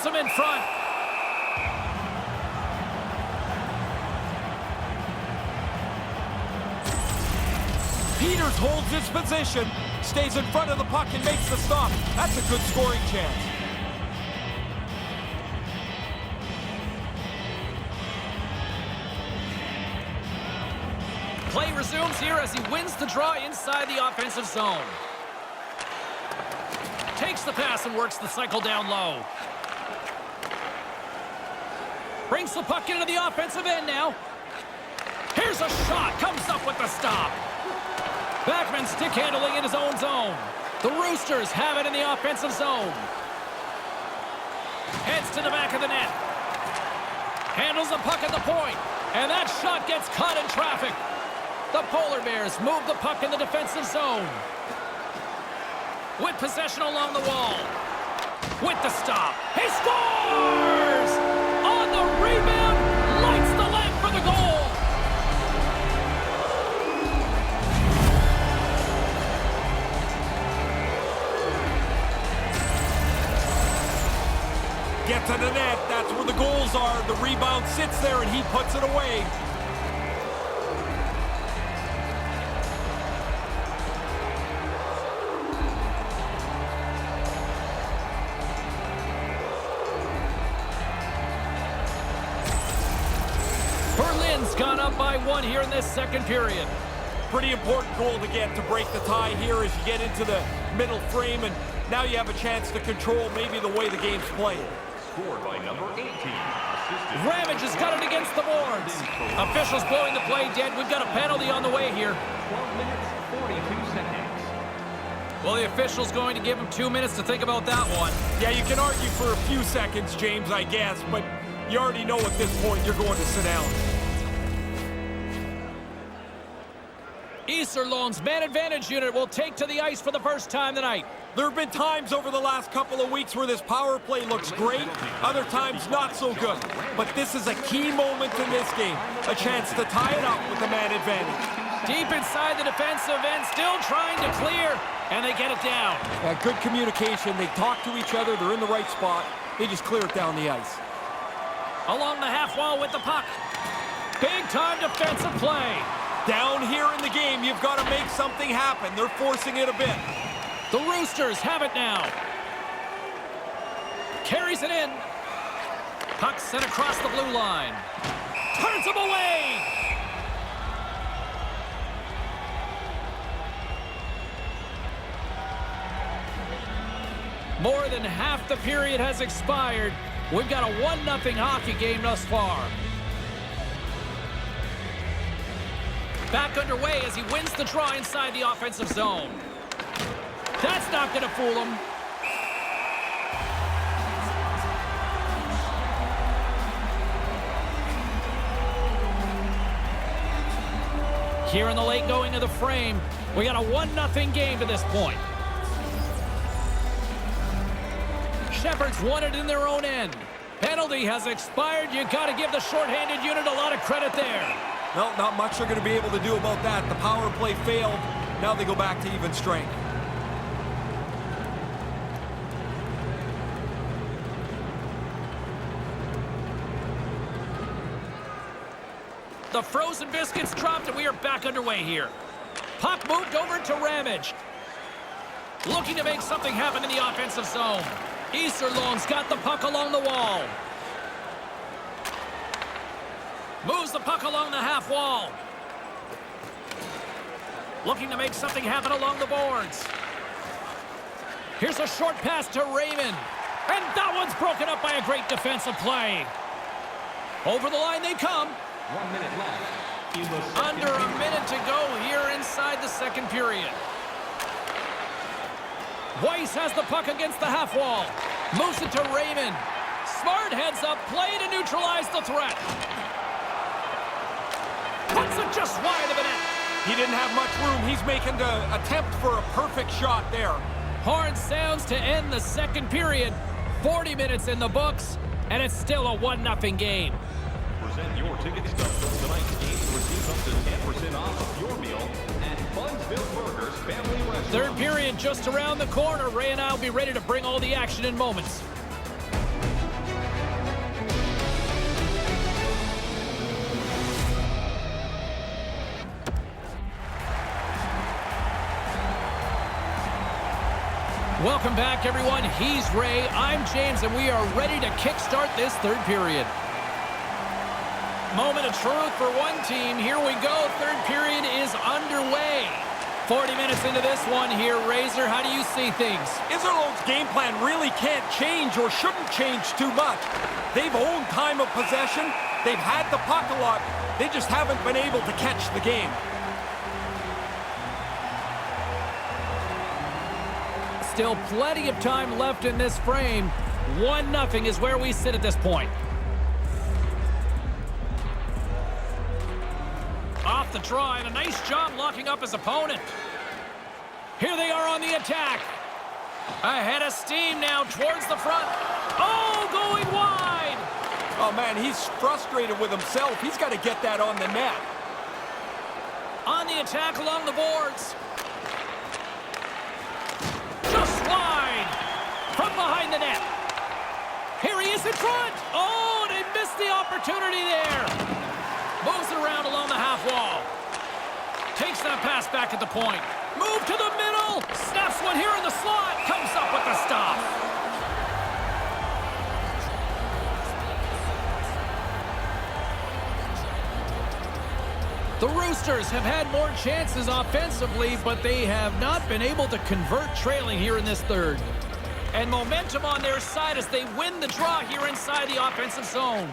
him in front. Peters holds his position, stays in front of the puck and makes the stop. That's a good scoring chance. Play resumes here as he wins the draw inside the offensive zone. Takes the pass and works the cycle down low. Brings the puck into the offensive end now. Here's a shot, comes up with the stop. Backman stick handling in his own zone. The Roosters have it in the offensive zone. Heads to the back of the net. Handles the puck at the point. And that shot gets caught in traffic. The Polar Bears move the puck in the defensive zone. With possession along the wall. With the stop. He scores! On the rebound, lights the leg for the goal. Get to the net, that's where the goals are. The rebound sits there and he puts it away. Berlin's gone up by 1 here in this second period. Pretty important goal to get to break the tie here as you get into the middle frame, and now you have a chance to control maybe the way the game's played. Scored by number 18. Ramage has got it against the boards. Officials blowing the play dead. We've got a penalty on the way here. 12 minutes, 42 seconds. Well, the official's going to give him 2 minutes to think about that one. Yeah, you can argue for a few seconds, James, I guess, but you already know at this point you're going to sit down. Iserlohn's man advantage unit will take to the ice for the first time tonight. There have been times over the last couple of weeks where this power play looks great, other times not so good. But this is a key moment in this game, a chance to tie it up with the man advantage. Deep inside the defensive end, still trying to clear, and they get it down. Good communication, they talk to each other, they're in the right spot, they just clear it down the ice. Along the half wall with the puck. Big time defensive play. Down here in the game, you've got to make something happen. They're forcing it a bit. The Roosters have it now. Carries it in. Puck sent across the blue line. Turns him away. More than half the period has expired. We've got a 1-0 hockey game thus far. Back underway as he wins the draw inside the offensive zone. That's not going to fool him. Here in the late going of the frame, we got a 1-0 game to this point. Shepherd's won it in their own end. Penalty has expired. You got to give the shorthanded unit a lot of credit there. Well, not much they're going to be able to do about that. The power play failed. Now they go back to even strength. The frozen biscuits dropped, and we are back underway here. Puck moved over to Ramage. Looking to make something happen in the offensive zone. Iserlohn's got the puck along the wall. Moves the puck along the half wall. Looking to make something happen along the boards. Here's a short pass to Raymond. And that one's broken up by a great defensive play. Over the line they come. 1 minute left. Under a minute to go here inside the second period. Weiss has the puck against the half wall. Moves it to Raymond. Smart heads up play to neutralize the threat. Puts it just wide of the net. He didn't have much room. He's making the attempt for a perfect shot there. Horn sounds to end the second period. 40 minutes in the books, and it's still a 1-0 game. Present your ticket stub for tonight's game to receive up to 10% off of your meal at Bunsville Burgers Family Restaurant. Third period just around the corner. Ray and I will be ready to bring all the action in moments. Welcome back, everyone. He's Ray, I'm James, and we are ready to kickstart this third period. Moment of truth for one team. Here we go. Third period is underway. 40 minutes into this one here. Razor, how do you see things? Iserlohn's game plan really can't change or shouldn't change too much. They've owned time of possession. They've had the puck a lot. They just haven't been able to catch the game. Still plenty of time left in this frame. 1-0 is where we sit at this point. Off the draw, and a nice job locking up his opponent. Here they are on the attack. Ahead of steam now towards the front. Oh, going wide. Oh, man, he's frustrated with himself. He's got to get that on the net. On the attack along the boards. Just wide. From behind the net. Here he is in front. Oh, they missed the opportunity there. Moves it around along the half wall. Takes that pass back at the point. Move to the middle. Snaps one here in the slot. Comes up with the stop. The Roosters have had more chances offensively, but they have not been able to convert trailing here in this third. And momentum on their side as they win the draw here inside the offensive zone.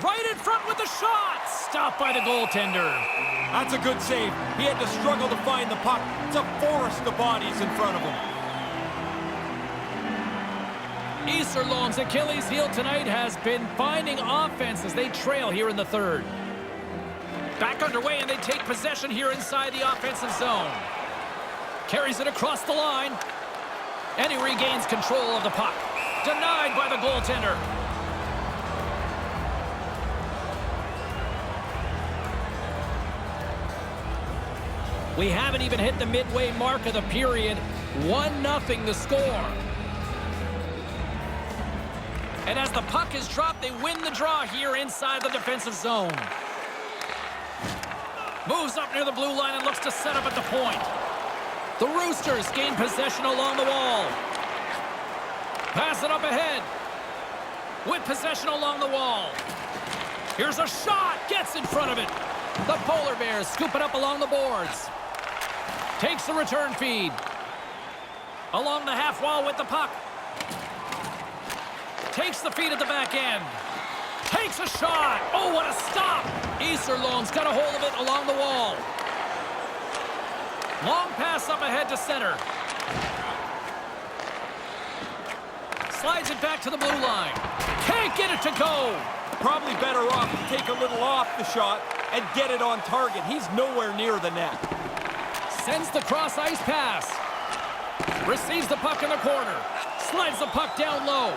Right in front with the shot. Stopped by the goaltender. That's a good save. He had to struggle to find the puck. It's a forest of bodies in front of him. Iserlohn's Achilles heel tonight has been finding offense as they trail here in the third. Back underway, and they take possession here inside the offensive zone. Carries it across the line. And he regains control of the puck. Denied by the goaltender. We haven't even hit the midway mark of the period. 1-0 the score. And as the puck is dropped, they win the draw here inside the defensive zone. Moves up near the blue line and looks to set up at the point. The Roosters gain possession along the wall. Pass it up ahead. With possession along the wall. Here's a shot. Gets in front of it. The Polar Bears scoop it up along the boards. Takes the return feed. Along the half wall with the puck. Takes the feed at the back end. Takes a shot. Oh, what a stop. Iserlohn's got a hold of it along the wall. Long pass up ahead to center. Slides it back to the blue line. Can't get it to go. Probably better off to take a little off the shot and get it on target. He's nowhere near the net. Sends the cross ice pass. Receives the puck in the corner. Slides the puck down low.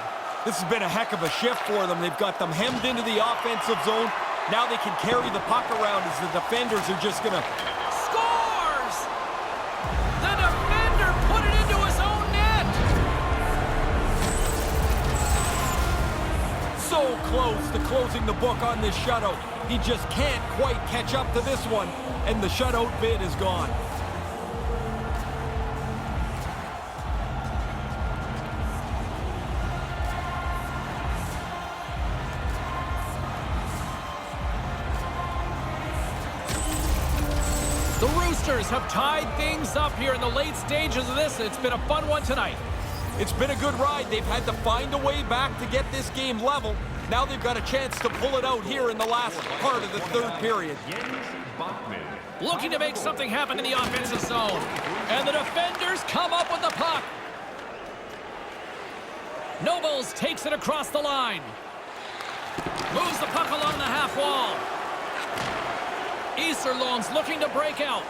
This has been a heck of a shift for them. They've got them hemmed into the offensive zone. Now they can carry the puck around as the defenders are just going to... Scores! The defender put it into his own net! So close to closing the book on this shutout. He just can't quite catch up to this one, and the shutout bid is gone. The Roosters have tied things up here in the late stages of this. It's been a fun one tonight. It's been a good ride. They've had to find a way back to get this game level. Now they've got a chance to pull it out here in the last part of the third period. Looking to make something happen in the offensive zone. And the defenders come up with the puck. Nobles takes it across the line. Moves the puck along the half wall. Iserlohn's looking to break out.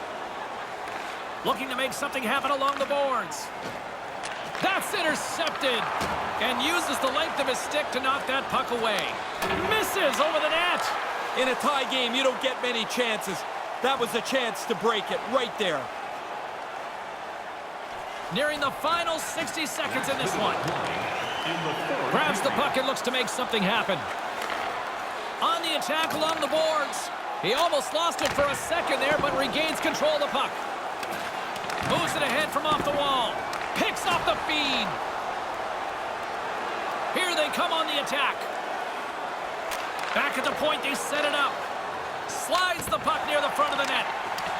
Looking to make something happen along the boards. That's intercepted. And uses the length of his stick to knock that puck away. Misses over the net. In a tie game, you don't get many chances. That was a chance to break it right there. Nearing the final 60 seconds in this one. Grabs the puck and looks to make something happen. On the attack along the boards. He almost lost it for a second there, but regains control of the puck. Moves it ahead from off the wall. Picks Breaks off the feed. Here they come on the attack. Back at the point, they set it up. Slides the puck near the front of the net.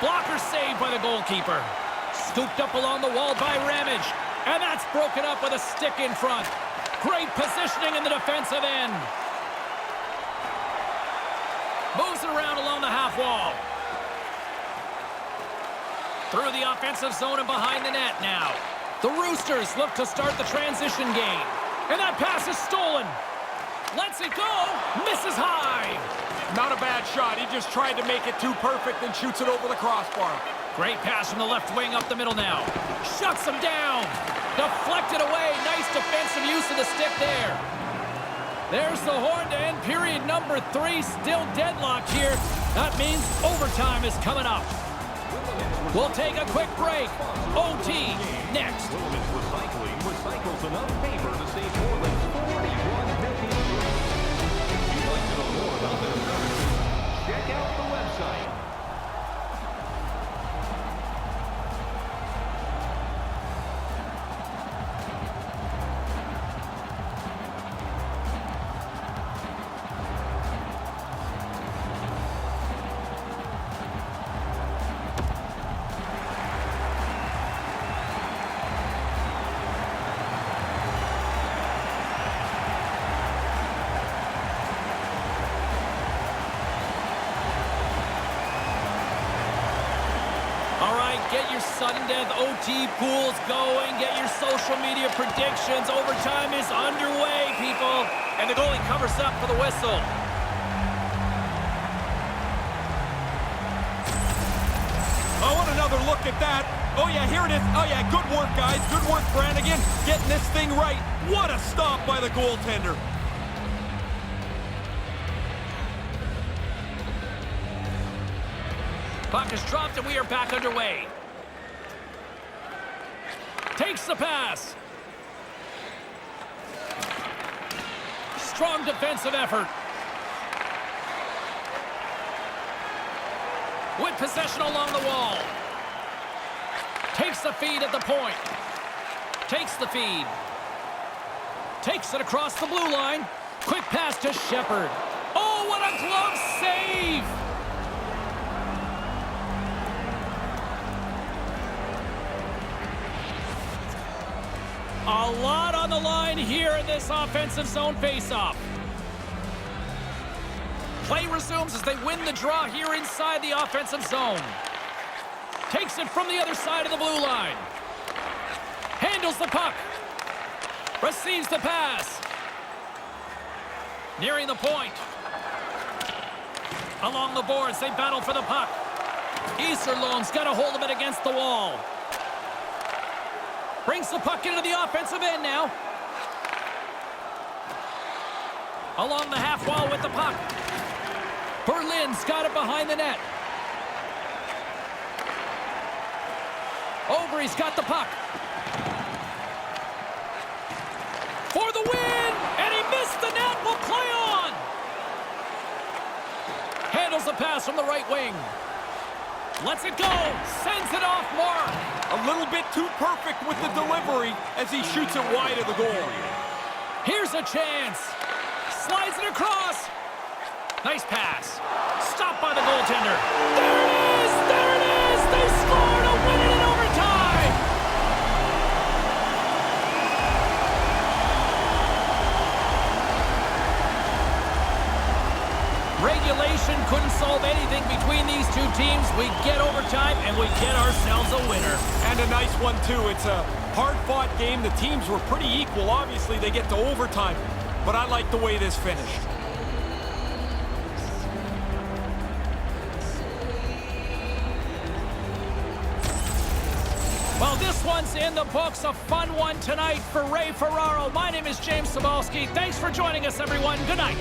Blocker saved by the goalkeeper. Scooped up along the wall by Ramage. And that's broken up with a stick in front. Great positioning in the defensive end. Moves it around along the half wall. Through the offensive zone and behind the net now. The Roosters look to start the transition game. And that pass is stolen. Lets it go. Misses high. Not a bad shot. He just tried to make it too perfect and shoots it over the crossbar. Great pass from the left wing up the middle now. Shuts him down. Deflected away. Nice defensive use of the stick there. There's the horn to end period number 3. Still deadlocked here. That means overtime is coming up. We'll take a quick break. OT next. Willemets Recycling recycles enough paper to save more than 41 million trees. If you'd like to know more about their services, check out the website. Get your sudden death OT pools going. Get your social media predictions. Overtime is underway, people. And the goalie covers up for the whistle. I want another look at that. Oh, yeah, here it is. Oh, yeah, good work, guys. Good work, Brannigan. Getting this thing right. What a stop by the goaltender. Puck is dropped and we are back underway. Takes the pass. Strong defensive effort. With possession along the wall. Takes the feed at the point. Takes the feed. Takes it across the blue line. Quick pass to Shepard. Oh, what a glove save! A lot on the line here in this offensive zone faceoff. Play resumes as they win the draw here inside the offensive zone. Takes it from the other side of the blue line. Handles the puck. Receives the pass. Nearing the point. Along the boards, they battle for the puck. Iserlohn's got a hold of it against the wall. Brings the puck into the offensive end now. Along the half wall with the puck. Berlin's got it behind the net. SOBRE's got the puck. For the win! And he missed the net. Will play on. Handles the pass from the right wing. Lets it go. Sends it off mark. A little bit too perfect with the delivery as he shoots it wide of the goal. Here's a chance. Slides it across. Nice pass. Stopped by the goaltender. There it is! There it is! They score to win it in overtime! Regulation couldn't solve anything between these two teams. We get overtime and we get ourselves a winner. And a nice one, too. It's a hard-fought game. The teams were pretty equal. Obviously, they get to overtime. But I like the way this finished. Well, this one's in the books. A fun one tonight for Ray Ferraro. My name is James Cybulski. Thanks for joining us, everyone. Good night.